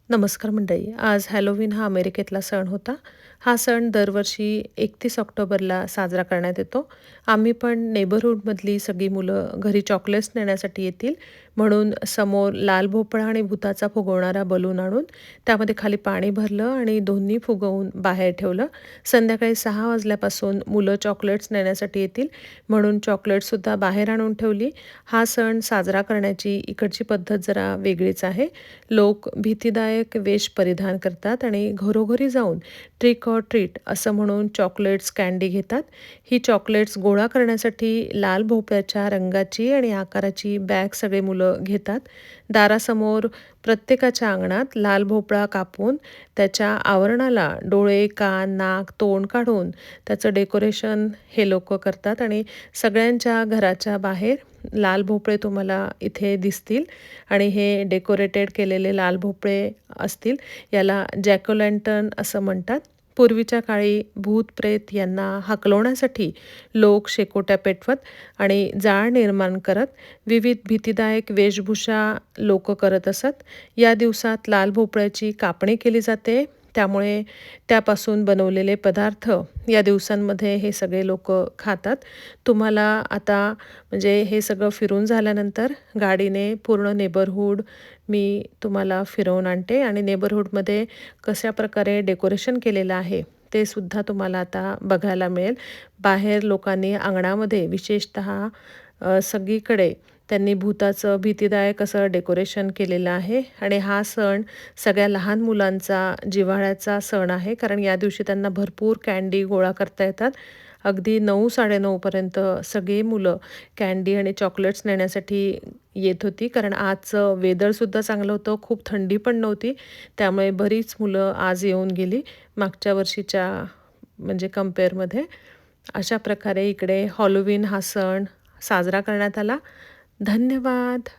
नमस्कार मंडळी. आज हॅलोवीन हा अमेरिकेतला सण होता. हा सण दरवर्षी 31 ऑक्टोबरला साजरा करण्यात येतो. आम्ही पण नेबरहूडमधली सगळी मुलं घरी चॉकलेट्स नेण्यासाठी येतील म्हणून समोर लाल भोपळा आणि भुताचा फुगवणारा बलून आणून त्यामध्ये खाली पाणी भरलं आणि दोन्ही फुगवून बाहेर ठेवलं. संध्याकाळी 6 वाजल्यापासून मुलं चॉकलेट्स नेण्यासाठी येतील म्हणून चॉकलेट्ससुद्धा बाहेर आणून ठेवली. हा सण साजरा करण्याची इकडची पद्धत जरा वेगळीच आहे. लोक भीतीदायक वेश परिधान करतात आणि घरोघरी जाऊन ट्रिक ऑर ट्रीट असं म्हणून चॉकलेट्स, कँडी घेतात. ही चॉकलेट्स गोळा करण्यासाठी लाल भोपळ्याच्या रंगाची आणि आकाराची बॅग सगळे मुलं घेतात. दारासमोर प्रत्येकाच्या अंगणात लाल भोपळा कापून त्याच्या आवरणाला डोळे, कान, नाक, तोंड काढून त्याचं डेकोरेशन हे लोकं करतात आणि सगळ्यांच्या घराच्या बाहेर लाल भोपळे तुम्हाला इथे दिसतील आणि हे डेकोरेटेड केलेले लाल भोपळे असतील. याला जॅक-ओ-लँटर्न असं म्हणतात. पूर्वीच्या काळी भूत-प्रेत यांना हाकलवण्यासाठी लोक शेकोट्या पेटवत आणि जाळ निर्माण करत विविध भीतीदायक वेशभूषा लोकं करत असत. या दिवसात लाल भोपळ्याची कापणी केली जाते. त्यामुळे त्यापासून बनवलेले पदार्थ या दिवसांमध्ये हे सगळे लोकं खातात. तुम्हाला आता म्हणजे हे सगळं फिरून झाल्यानंतर गाडीने पूर्ण नेबरहूड मी तुम्हाला फिरवून आणते आणि नेबरहूडमध्ये कशाप्रकारे डेकोरेशन केलेलं आहे ते सुद्धा तुम्हाला आता बघायला मिळेल. बाहेर लोकांनी अंगणामध्ये विशेषतः सगळीकडे त्यांनी भुताचं भीतीदायक असं डेकोरेशन केलेलं आहे आणि हा सण सगळ्या लहान मुलांचा जिव्हाळ्याचा सण आहे. कारण या दिवशी त्यांना भरपूर कँडी गोळा करता येतात. अगदी 9-9:30 पर्यंत सगळी मुलं कँडी आणि चॉकलेट्स नेण्यासाठी येत होती. कारण आजचं वेदरसुद्धा चांगलं होतं, खूप थंडी पण नव्हती. त्यामुळे बरीच मुलं आज येऊन गेली मागच्या वर्षीच्या म्हणजे कंपेअरमध्ये. अशा प्रकारे इकडे हॉलोवीन हा सण साजरा करण्यात आला. धन्यवाद.